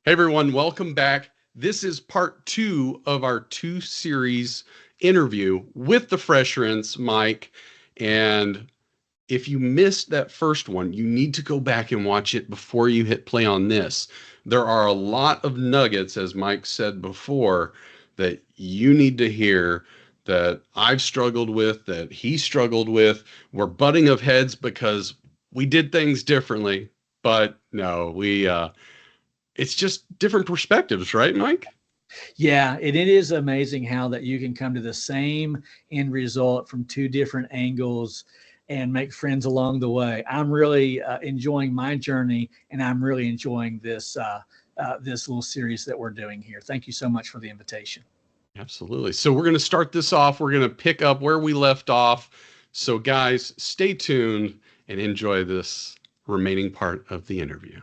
Hey everyone, welcome back. This is part two of our two-series interview with the Fresh Rinse, Mike. And if you missed that first one, you need to go back and watch it before you hit play on this. There are a lot of nuggets, as Mike said before, that you need to hear that I've struggled with, that he struggled with. We're butting of heads because we did things differently, but no, it's just different perspectives, right, Mike? Yeah, it is amazing how that you can come to the same end result from two different angles and make friends along the way. I'm really enjoying my journey, and I'm really enjoying this little series that we're doing here. Thank you so much for the invitation. Absolutely. So we're going to start this off. We're going to pick up where we left off. So, guys, stay tuned and enjoy this remaining part of the interview.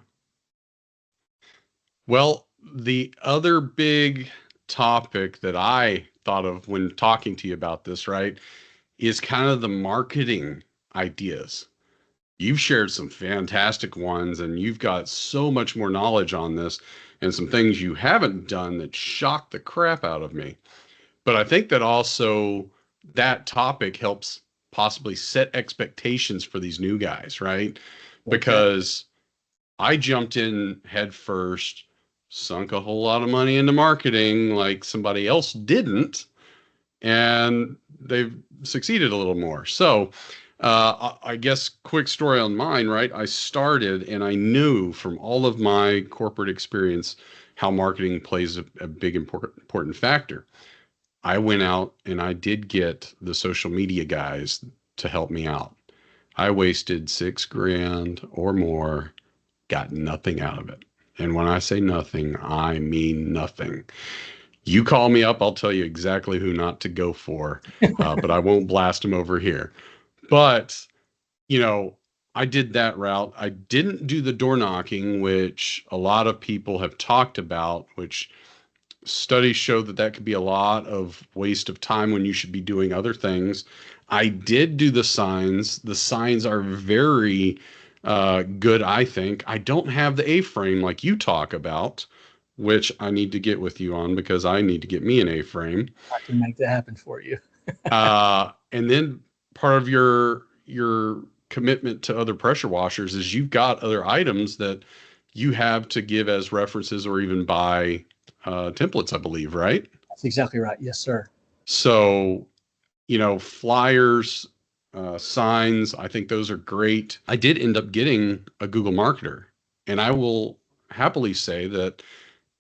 Well, the other big topic that I thought of when talking to you about this, right, is kind of the marketing ideas. You've shared some fantastic ones, and you've got so much more knowledge on this and some things you haven't done that shocked the crap out of me. But I think that also that topic helps possibly set expectations for these new guys, right? Okay. Because I jumped in head first, sunk a whole lot of money into marketing like somebody else didn't, and they've succeeded a little more. So, I guess quick story on mine, right? I started and I knew from all of my corporate experience how marketing plays a big important factor. I went out and I did get the social media guys to help me out. I wasted 6 grand or more, got nothing out of it. And when I say nothing, I mean nothing. You call me up, I'll tell you exactly who not to go for, but I won't blast them over here. But, you know, I did that route. I didn't do the door knocking, which a lot of people have talked about, which studies show that that could be a lot of waste of time when you should be doing other things. I did do the signs. The signs are very good, I think. I don't have the A-frame like you talk about, which I need to get with you on because I need to get me an A-frame. I can make that happen for you. And then part of your commitment to other pressure washers is you've got other items that you have to give as references or even buy templates, I believe, right? That's exactly right. Yes, sir. So, flyers, signs, I think those are great. I did end up getting a Google Marketer, and I will happily say that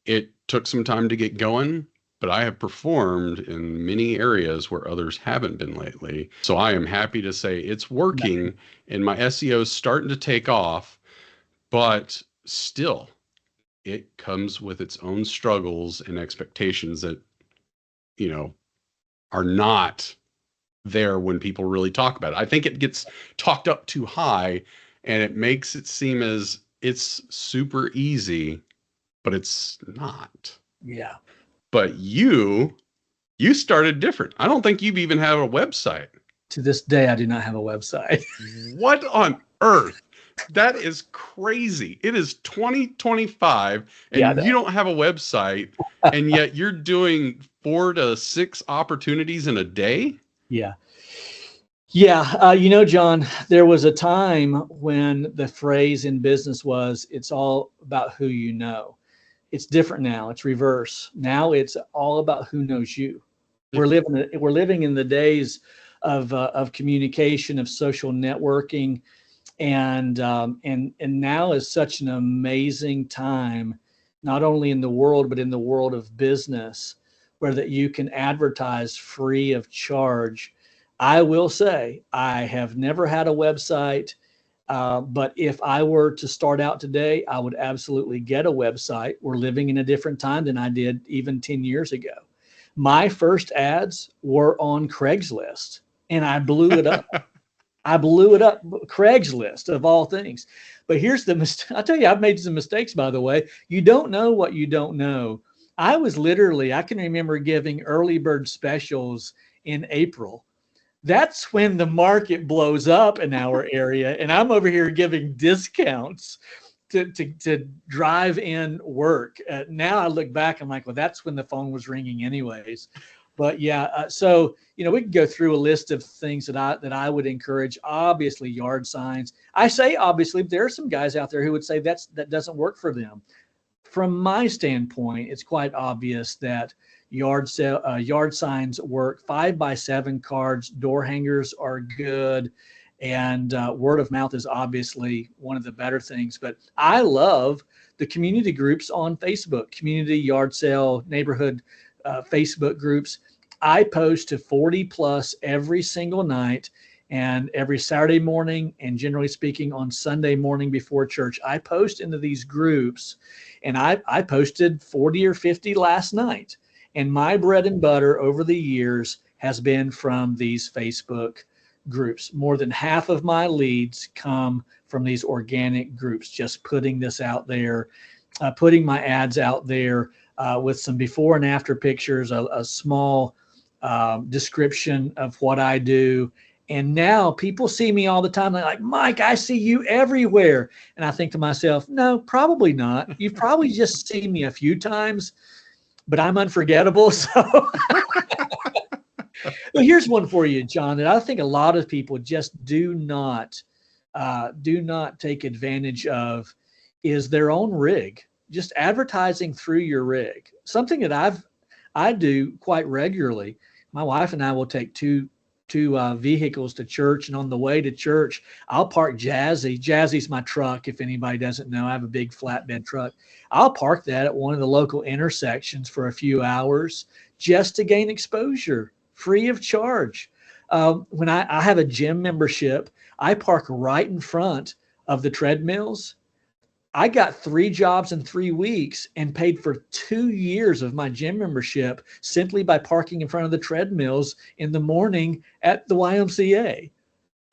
it took some time to get going, but I have performed in many areas where others haven't been lately. So I am happy to say it's working and my SEO is starting to take off, but still, it comes with its own struggles and expectations that, you know, are not there when people really talk about it. I think it gets talked up too high and it makes it seem as it's super easy, but it's not. Yeah. But you started different. I don't think you've even had a website. To this day, I do not have a website. What on earth? That is crazy. It is 2025 Yeah. and you don't have a website and yet you're doing 4 to 6 opportunities in a day? Yeah. Yeah. John, there was a time when the phrase in business was, it's all about who you know. It's different now. It's reverse. Now it's all about who knows you. We're living in the days of communication, of social networking, and now is such an amazing time, not only in the world but in the world of business, where that you can advertise free of charge. I will say I have never had a website, but if I were to start out today, I would absolutely get a website. We're living in a different time than I did even 10 years ago. My first ads were on Craigslist, and I blew it up. I blew it up, Craigslist of all things. But here's the mistake. I'll tell you, I've made some mistakes, by the way. You don't know what you don't know. I can remember giving early bird specials in April. That's when the market blows up in our area. And I'm over here giving discounts to drive in work. Now I look back, I'm like, well, that's when the phone was ringing anyways. But yeah, so we can go through a list of things that I would encourage. Obviously, yard signs. I say obviously, there are some guys out there who would say that doesn't work for them. From my standpoint, it's quite obvious that yard signs work. 5x7 cards, door hangers are good, and word of mouth is obviously one of the better things. But I love the community groups on Facebook, community yard sale, neighborhood Facebook groups. I post to 40 plus every single night, and every Saturday morning, and generally speaking on Sunday morning before church, I post into these groups, and I posted 40 or 50 last night. And my bread and butter over the years has been from these Facebook groups. More than half of my leads come from these organic groups, just putting this out there, putting my ads out there with some before and after pictures, a small description of what I do. And now people see me all the time. They're like, Mike, I see you everywhere. And I think to myself, no, probably not. You've probably just seen me a few times, but I'm unforgettable. So well, here's one for you, John, that I think a lot of people just do not take advantage of, is their own rig. Just advertising through your rig. Something that I do quite regularly. My wife and I will take two vehicles to church, and on the way to church, I'll park Jazzy. Jazzy's my truck. If anybody doesn't know, I have a big flatbed truck. I'll park that at one of the local intersections for a few hours just to gain exposure, free of charge. When I have a gym membership, I park right in front of the treadmills. I got 3 jobs in 3 weeks and paid for 2 years of my gym membership simply by parking in front of the treadmills in the morning at the YMCA.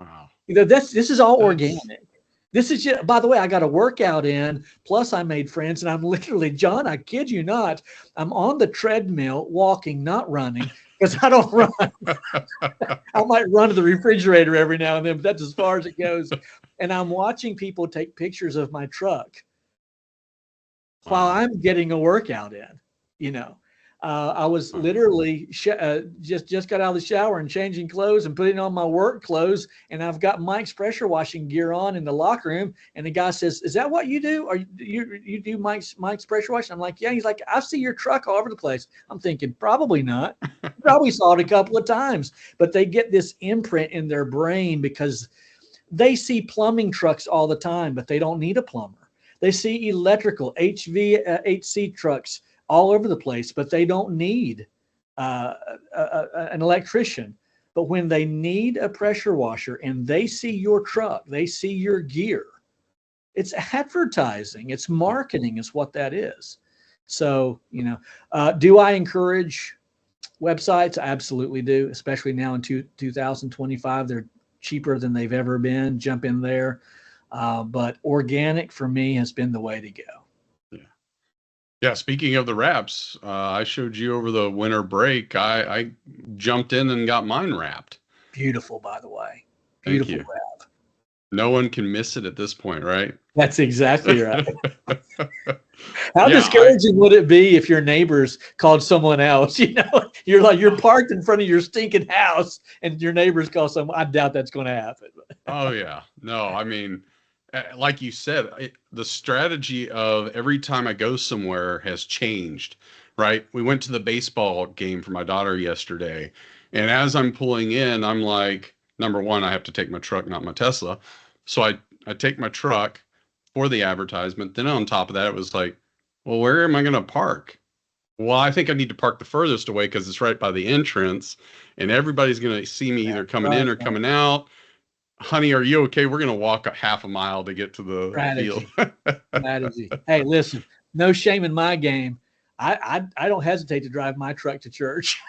Wow. This is all organic. This is just, by the way, I got a workout in, plus I made friends, and I'm literally, John, I kid you not, I'm on the treadmill walking, not running, because I don't run. I might run to the refrigerator every now and then, but that's as far as it goes. And I'm watching people take pictures of my truck while I'm getting a workout in. I was literally just got out of the shower and changing clothes and putting on my work clothes, and I've got Mike's pressure washing gear on in the locker room. And the guy says, "Is that what you do? Or you do Mike's pressure washing?" I'm like, "Yeah." He's like, "I see your truck all over the place." I'm thinking, probably not. Probably saw it a couple of times, but they get this imprint in their brain because they see plumbing trucks all the time, but they don't need a plumber. They see electrical HVAC trucks all over the place, but they don't need an electrician. But when they need a pressure washer and they see your truck, they see your gear, it's advertising, it's marketing is what that is. So, do I encourage websites? I absolutely do, especially now in 2025. They're cheaper than they've ever been. Jump in there. But organic for me has been the way to go. Yeah, speaking of the wraps, I showed you over the winter break. I jumped in and got mine wrapped. Beautiful, by the way. Beautiful Beautiful wrap. No one can miss it at this point, right? That's exactly right. How discouraging would it be if your neighbors called someone else? You're parked in front of your stinking house and your neighbors call someone. I doubt that's going to happen. Oh, yeah. No, I mean, like you said, the strategy of every time I go somewhere has changed, right? We went to the baseball game for my daughter yesterday, and as I'm pulling in, I'm like, number one, I have to take my truck, not my Tesla. So I take my truck for the advertisement. Then on top of that, it was like, well, where am I going to park? Well, I think I need to park the furthest away because it's right by the entrance, and everybody's going to see me either coming in or coming out. Honey, are you okay? We're going to walk a half a mile to get to the field. Strategy. Hey, listen, no shame in my game. I don't hesitate to drive my truck to church.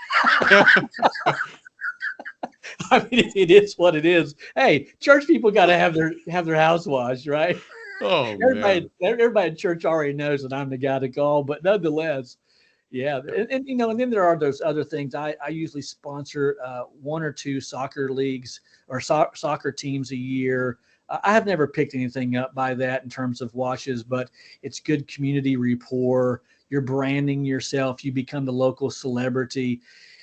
I mean, it is what it is. Hey, church people got to have their house washed, right? Oh, everybody in church already knows that I'm the guy to call, but nonetheless, yeah. And then there are those other things. I usually sponsor 1 or 2 soccer leagues or soccer teams a year. I have never picked anything up by that in terms of washes, but it's good community rapport. You're branding yourself. You become the local celebrity.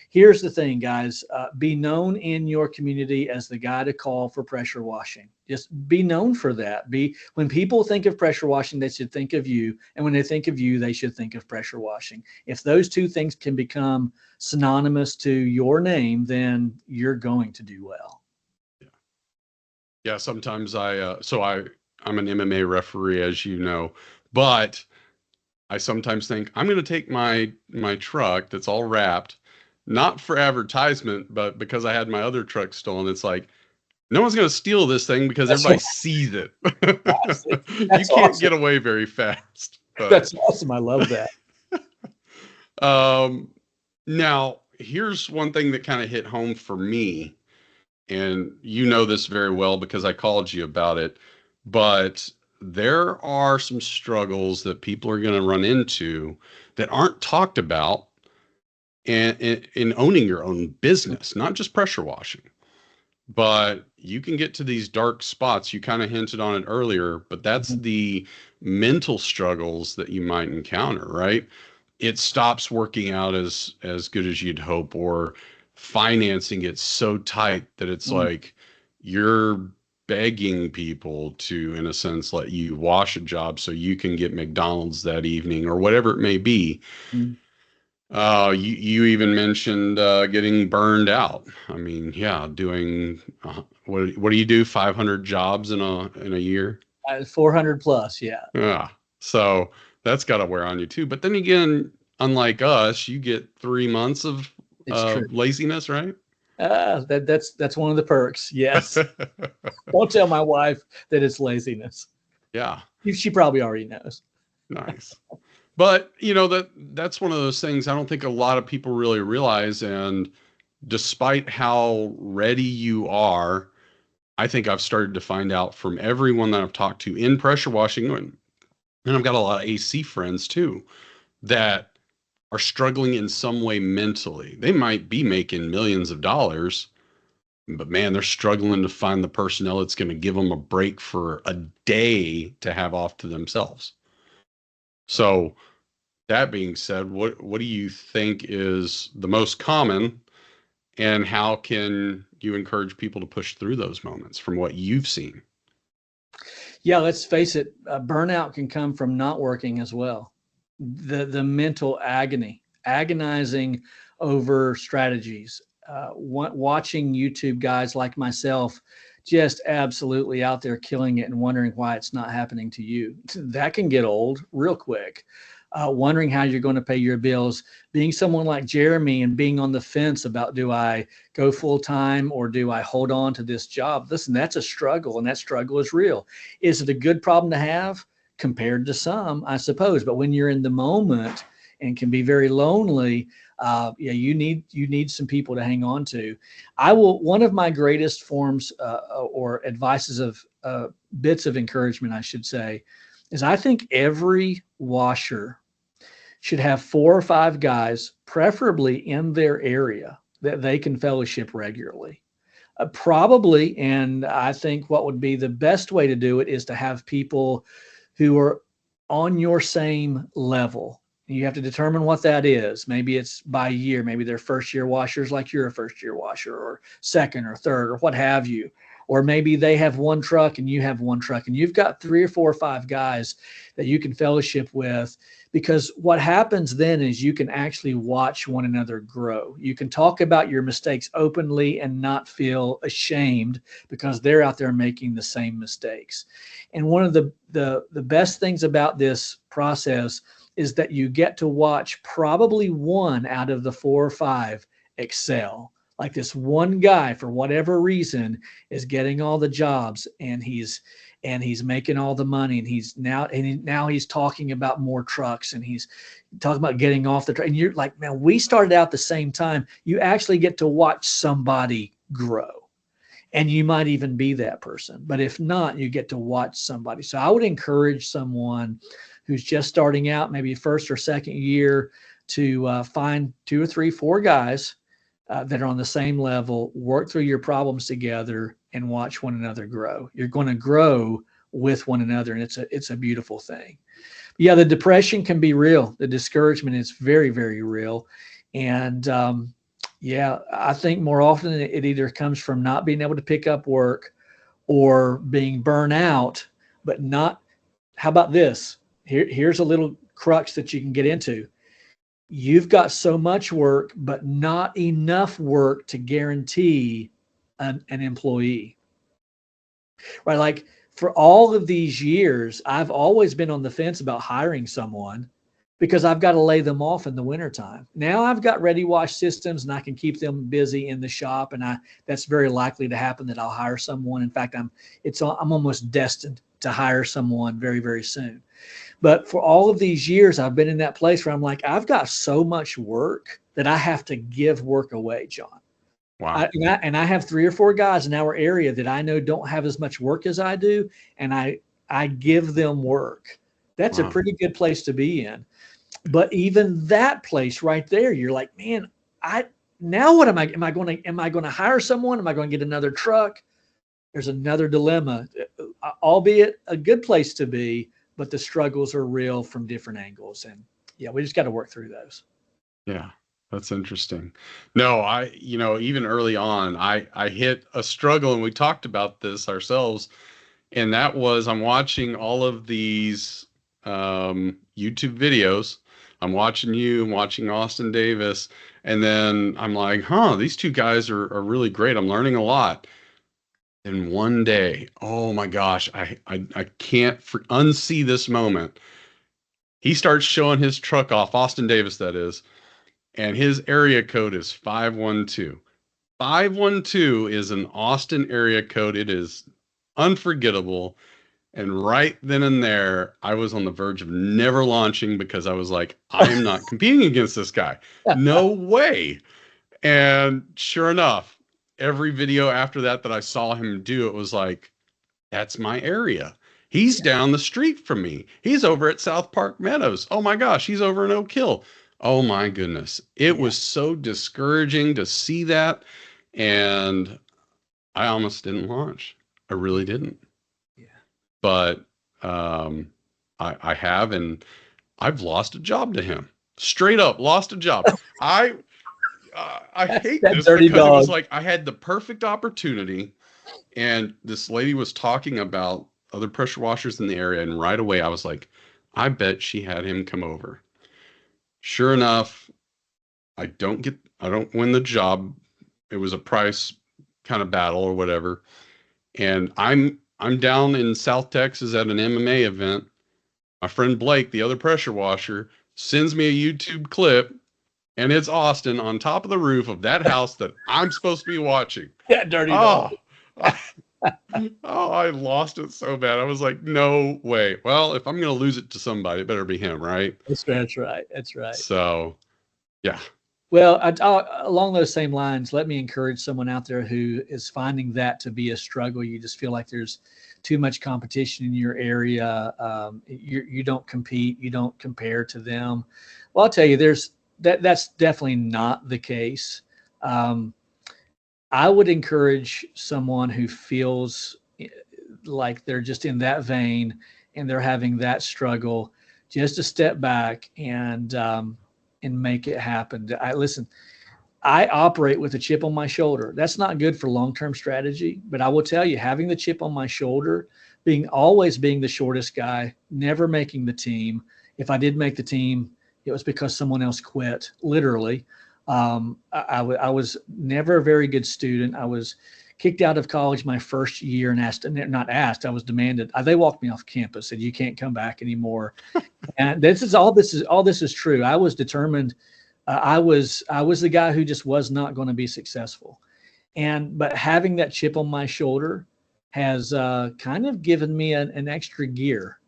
Here's the thing, guys. Be known in your community as the guy to call for pressure washing. Just be known for that. When people think of pressure washing, they should think of you. And when they think of you, they should think of pressure washing. If those two things can become synonymous to your name, then you're going to do well. Yeah, sometimes I'm an MMA referee, as you know, but I sometimes think I'm going to take my truck that's all wrapped, not for advertisement, but because I had my other truck stolen. It's like no one's going to steal this thing because That's everybody sees it. You that's can't awesome. get away very fast. But That's awesome. I love that. um, now here's one thing that kind of hit home for me, and you know this very well because I called you about it, but there are some struggles that people are going to run into that aren't talked about and in owning your own business, not just pressure washing. But you can get to these dark spots. You kind of hinted on it earlier, but that's Mhm. the mental struggles that you might encounter, right? It stops working out as good as you'd hope, or financing gets so tight that it's Mhm. like you're begging people to, in a sense, let you wash a job so you can get McDonald's that evening or whatever it may be. Mhm. You even mentioned getting burned out. I mean, yeah, doing what do you do? 500 jobs in a year? 400 plus. Yeah, Yeah. So that's got to wear on you too. But then again, unlike us, you get 3 months of it's true. laziness, right? That's one of the perks. Yes. Don't tell my wife that it's laziness. Yeah. She probably already knows. Nice. But you know that's one of those things I don't think a lot of people really realize. And despite how ready you are, I think I've started to find out from everyone that I've talked to in pressure washing, and I've got a lot of AC friends too, that are struggling in some way mentally. They might be making millions of dollars, but man, they're struggling to find the personnel that's going to give them a break for a day to have off to themselves. So, that being said, what do you think is the most common, and how can you encourage people to push through those moments from what you've seen? Yeah, let's face it. Burnout can come from not working as well. The mental agony, agonizing over strategies. Watching YouTube guys like myself, just absolutely out there killing it and wondering why it's not happening to you. That can get old real quick. Wondering how you're going to pay your bills, being someone like Jeremy and being on the fence about, do I go full time or do I hold on to this job? Listen, that's a struggle, and that struggle is real. Is it a good problem to have? Compared to some, I suppose, but when you're in the moment and can be very lonely, yeah, you need some people to hang on to. I will. One of my greatest forms or advices of bits of encouragement, I should say, is I think every washer should have 4 or 5 guys, preferably in their area, that they can fellowship regularly. Probably, and I think what would be the best way to do it is to have people who are on your same level. You have to determine what that is. Maybe it's by year. Maybe they're first year washers like you're a first year washer, or second or third, or what have you. Or maybe they have one truck and you have one truck, and you've got 3 or 4 or 5 guys that you can fellowship with. Because what happens then is you can actually watch one another grow. You can talk about your mistakes openly and not feel ashamed because they're out there making the same mistakes. And one of the best things about this process is that you get to watch probably one out of the 4 or 5 excel. Like this one guy, for whatever reason, is getting all the jobs, and he's making all the money, and now he's talking about more trucks, and he's talking about getting off the truck. And you're like, man, we started out the same time. You actually get to watch somebody grow, and you might even be that person. But if not, you get to watch somebody. So I would encourage someone who's just starting out, maybe first or second year, to find 2 or 3, 4 guys that are on the same level, work through your problems together, and watch one another grow. You're going to grow with one another, and it's a beautiful thing. Yeah, the depression can be real. The discouragement is very, very real. And yeah, I think more often it either comes from not being able to pick up work or being burnt out, but not. How about this? Here's a little crux that you can get into. You've got so much work, but not enough work to guarantee an employee, right? Like for all of these years, I've always been on the fence about hiring someone because I've got to lay them off in the wintertime. Now I've got ready wash systems and I can keep them busy in the shop. And that's very likely to happen that I'll hire someone. In fact, I'm almost destined to hire someone very, very soon. But for all of these years, I've been in that place where I'm like, I've got so much work that I have to give work away, John. Wow. And I have 3 or 4 guys in our area that I know don't have as much work as I do, and I give them work. That's a Wow. pretty good place to be in. But even that place right there, you're like, man, now what am I going to hire someone? Am I going to get another truck? There's another dilemma, albeit a good place to be, but the struggles are real from different angles. And yeah, we just got to work through those. Yeah, that's interesting. No, even early on, I hit a struggle, and we talked about this ourselves, and that was I'm watching all of these YouTube videos. I'm watching you, I'm watching Austin Davis, and then I'm like, huh, these two guys are really great. I'm learning a lot. And one day, oh my gosh, I can't unsee this moment. He starts showing his truck off, Austin Davis, that is, and his area code is 512. 512 is an Austin area code. It is unforgettable. And right then and there, I was on the verge of never launching because I was like, I am not competing against this guy. No way. And sure enough, every video after that I saw him do, it was like, that's my area. He's down the street from me. He's over at South Park Meadows. Oh my gosh, he's over in Oak Hill. Oh my goodness. It Yeah. was so discouraging to see that. And I almost didn't launch. I really didn't. Yeah. But um, I have, and I've lost a job to him. Straight up, lost a job. I hate That this dirty because it was dog. like I had the perfect opportunity, and this lady was talking about other pressure washers in the area, and right away I was like, I bet she had him come over. Sure enough, I don't win the job. It was a price kind of battle or whatever. And I'm down in South Texas at an MMA event. My friend Blake, the other pressure washer, sends me a YouTube clip, and it's Austin on top of the roof of that house that I'm supposed to be watching. That dirty dog. Oh, oh, I lost it so bad. I was like, no way. Well, if I'm going to lose it to somebody, it better be him, right? That's right. That's right. So, yeah. Well, along those same lines, let me encourage someone out there who is finding that to be a struggle. You just feel like there's too much competition in your area. You don't compete, you don't compare to them. Well, I'll tell you, that's definitely not the case. I would encourage someone who feels like they're just in that vein and they're having that struggle, just to step back and make it happen. Listen, I operate with a chip on my shoulder. That's not good for long-term strategy, but I will tell you, having the chip on my shoulder, always being the shortest guy, never making the team. If I did make the team, it was because someone else quit, literally. I was never a very good student. I was kicked out of college my first year and I was demanded. They walked me off campus, said, you can't come back anymore. And all this is true. I was determined. I was the guy who just was not going to be successful. But having that chip on my shoulder has kind of given me an extra gear,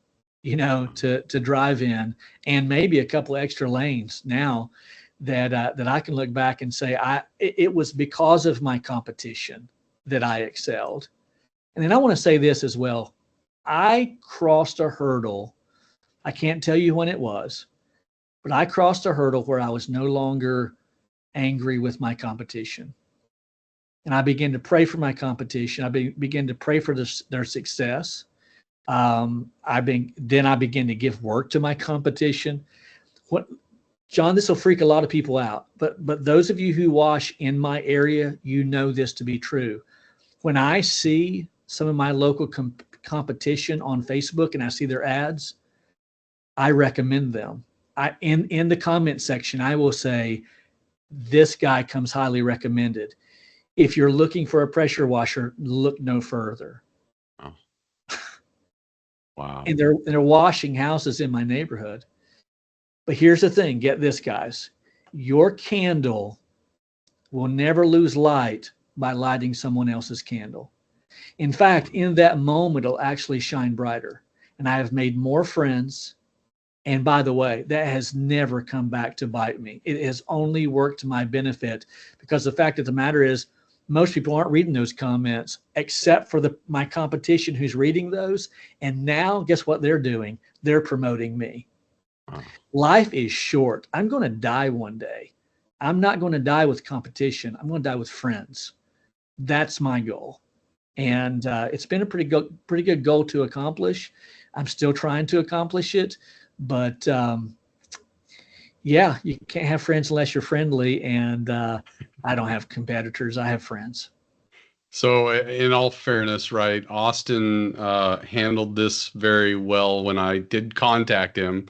to drive in, and maybe a couple of extra lanes now that I can look back and say it was because of my competition that I excelled. And then I want to say this as well. I crossed a hurdle. I can't tell you when it was, but I crossed a hurdle where I was no longer angry with my competition. and I begin to pray for my competition. Begin to pray for their success. Then I begin to give work to my competition. What, John, this will freak a lot of people out, but those of you who wash in my area, you know this to be true. When I see some of my local competition on Facebook and I see their ads, I recommend them. In the comment section, I will say, this guy comes highly recommended. If you're looking for a pressure washer, look no further. Oh. Wow. And they're washing houses in my neighborhood. But here's the thing, get this, guys. Your candle will never lose light by lighting someone else's candle. In fact, in that moment, it'll actually shine brighter. And I have made more friends. And by the way, that has never come back to bite me. It has only worked to my benefit, because the fact of the matter is, most people aren't reading those comments except for my competition who's reading those. And now guess what they're doing? They're promoting me. Wow. Life is short. I'm going to die one day. I'm not going to die with competition. I'm going to die with friends. That's my goal. And it's been a pretty good goal to accomplish. I'm still trying to accomplish it. But yeah, you can't have friends unless you're friendly. And I don't have competitors. I have friends. So in all fairness, right, Austin handled this very well when I did contact him.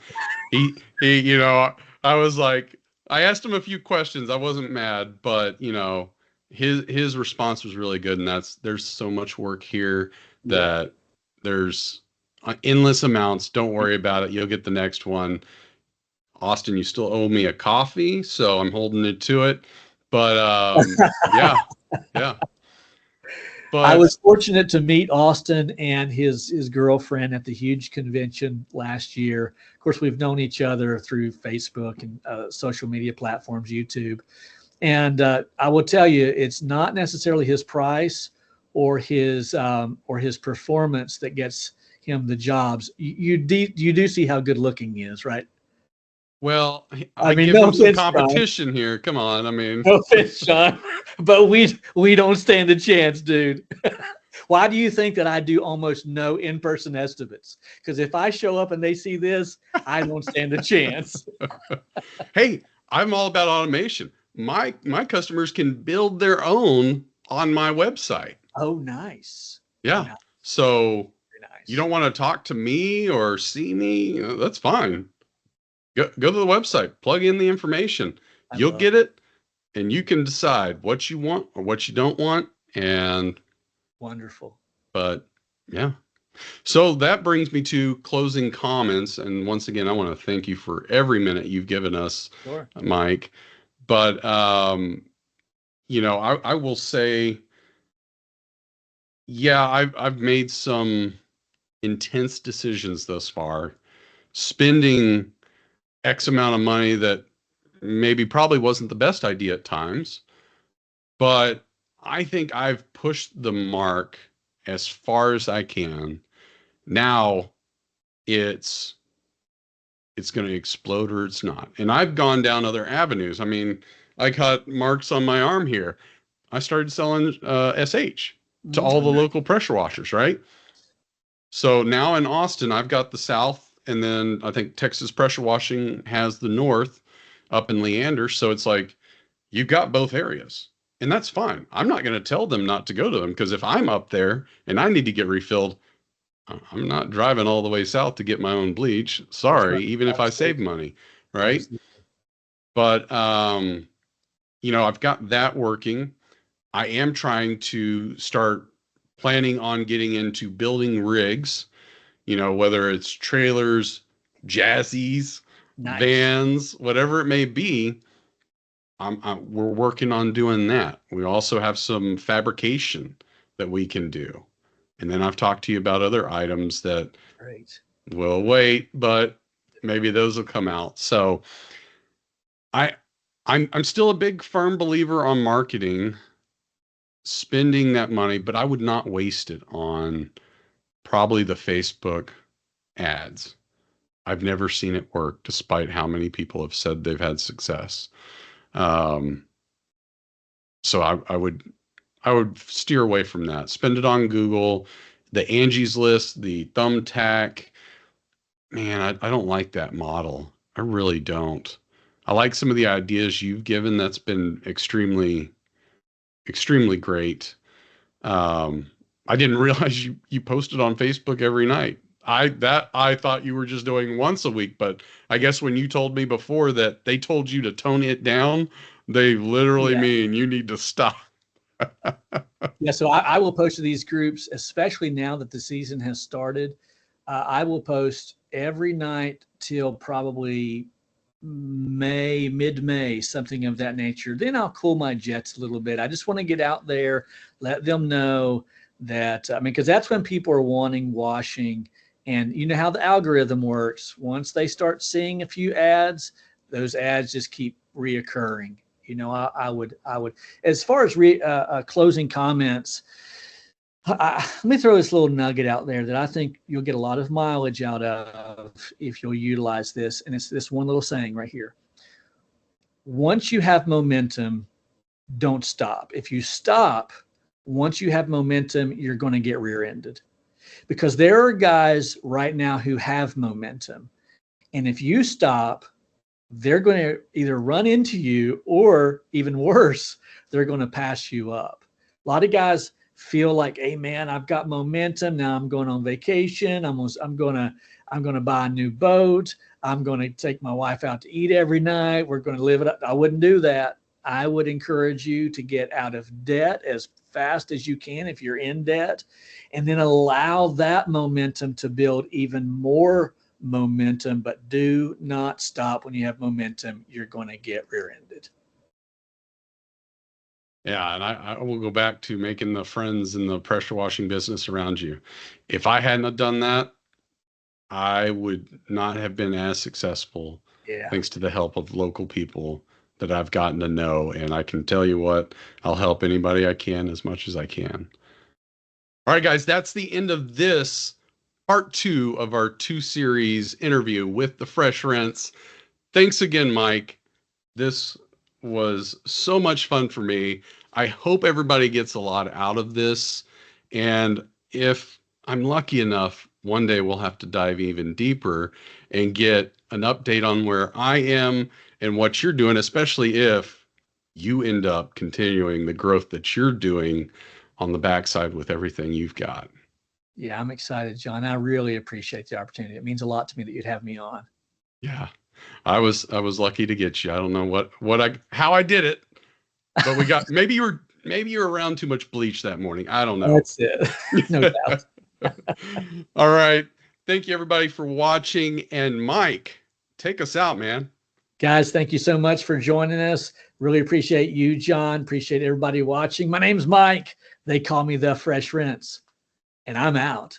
He, I was like, I asked him a few questions. I wasn't mad, but his response was really good. And there's so much work here that there's endless amounts. Don't worry about it. You'll get the next one. Austin, you still owe me a coffee, so I'm holding it to it. But yeah. But I was fortunate to meet Austin and his girlfriend at the huge convention last year. Of course, we've known each other through Facebook and social media platforms, YouTube. And I will tell you, it's not necessarily his price or his performance that gets him the jobs. You do see how good looking he is, right? Well, I mean, give him some competition here. Come on, I mean, no offense, Sean, but we don't stand a chance, dude. Why do you think that I do almost no in-person estimates? Because if I show up and they see this, I don't stand a chance. Hey, I'm all about automation. My customers can build their own on my website. Oh, nice. Yeah. Nice. So you don't want to talk to me or see me? That's fine. Go to the website, plug in the information. You'll get it, and you can decide what you want or what you don't want. And wonderful. But yeah. So that brings me to closing comments. And once again, I want to thank you for every minute you've given us, sure, Mike. But I will say, yeah, I've made some intense decisions thus far, spending X amount of money that maybe probably wasn't the best idea at times, but I think I've pushed the mark as far as I can. Now it's going to explode or it's not. And I've gone down other avenues. I mean, I got marks on my arm here. I started selling SH to all the local pressure washers, right? So now in Austin, I've got the South, and then I think Texas Pressure Washing has the North up in Leander. So it's like, you've got both areas, and that's fine. I'm not going to tell them not to go to them, because if I'm up there and I need to get refilled, I'm not driving all the way south to get my own bleach. Sorry, right. Even if I save money, right? Absolutely. But, I've got that working. I am trying to start planning on getting into building rigs, whether it's trailers, jazzies, nice. Vans, whatever it may be. We're working on doing that. We also have some fabrication that we can do. And then I've talked to you about other items that will wait, but maybe those will come out. So I'm still a big firm believer on marketing, spending that money, but I would not waste it on probably the Facebook ads. I've never seen it work, despite how many people have said they've had success. So I would I would steer away from that. Spend it on Google, the Angie's List, the Thumbtack. Man, I don't like that model. I really don't. I like some of the ideas you've given. That's been extremely, extremely great. Um, I didn't realize you posted on Facebook every night. I thought you were just doing once a week, but I guess when you told me before that they told you to tone it down, they literally Yeah. mean you need to stop. Yeah. So I will post to these groups, especially now that the season has started. I will post every night till probably mid-May, something of that nature. Then I'll cool my jets a little bit. I just want to get out there, let them know that, I mean, because that's when people are wanting washing. And you know how the algorithm works. Once they start seeing a few ads, those ads just keep reoccurring. You know, I would, as far as closing comments, let me throw this little nugget out there that I think you'll get a lot of mileage out of if you'll utilize this. And it's this one little saying right here. Once you have momentum, don't stop. If you stop, once you have momentum, you're going to get rear-ended. Because there are guys right now who have momentum. And if you stop, they're going to either run into you or even worse, they're going to pass you up. A lot of guys feel like, hey man, I've got momentum. Now I'm going on vacation. I'm gonna buy a new boat. I'm gonna take my wife out to eat every night. We're gonna live it up. I wouldn't do that. I would encourage you to get out of debt as fast as you can if you're in debt, and then allow that momentum to build even more momentum. But do not stop when you have momentum. You're going to get rear-ended. Yeah, and I will go back to making the friends in the pressure washing business around you. If I hadn't have done that, I would not have been as successful Yeah. thanks to the help of local people that I've gotten to know. And I can tell you what, I'll help anybody I can as much as I can. All right, guys, that's the end of this part 2 of our 2-series interview with the Fresh Rinse. Thanks again, Mike. This was so much fun for me. I hope everybody gets a lot out of this. And if I'm lucky enough, one day we'll have to dive even deeper and get an update on where I am and what you're doing, especially if you end up continuing the growth that you're doing on the backside with everything you've got. Yeah, I'm excited, John. I really appreciate the opportunity. It means a lot to me that you'd have me on. Yeah. I was lucky to get you. I don't know how I did it, but we got maybe you were around too much bleach that morning. I don't know. That's it. No doubt. All right. Thank you everybody for watching. And Mike, take us out, man. Guys, thank you so much for joining us. Really appreciate you, John. Appreciate everybody watching. My name's Mike. They call me the Fresh Rinse, and I'm out.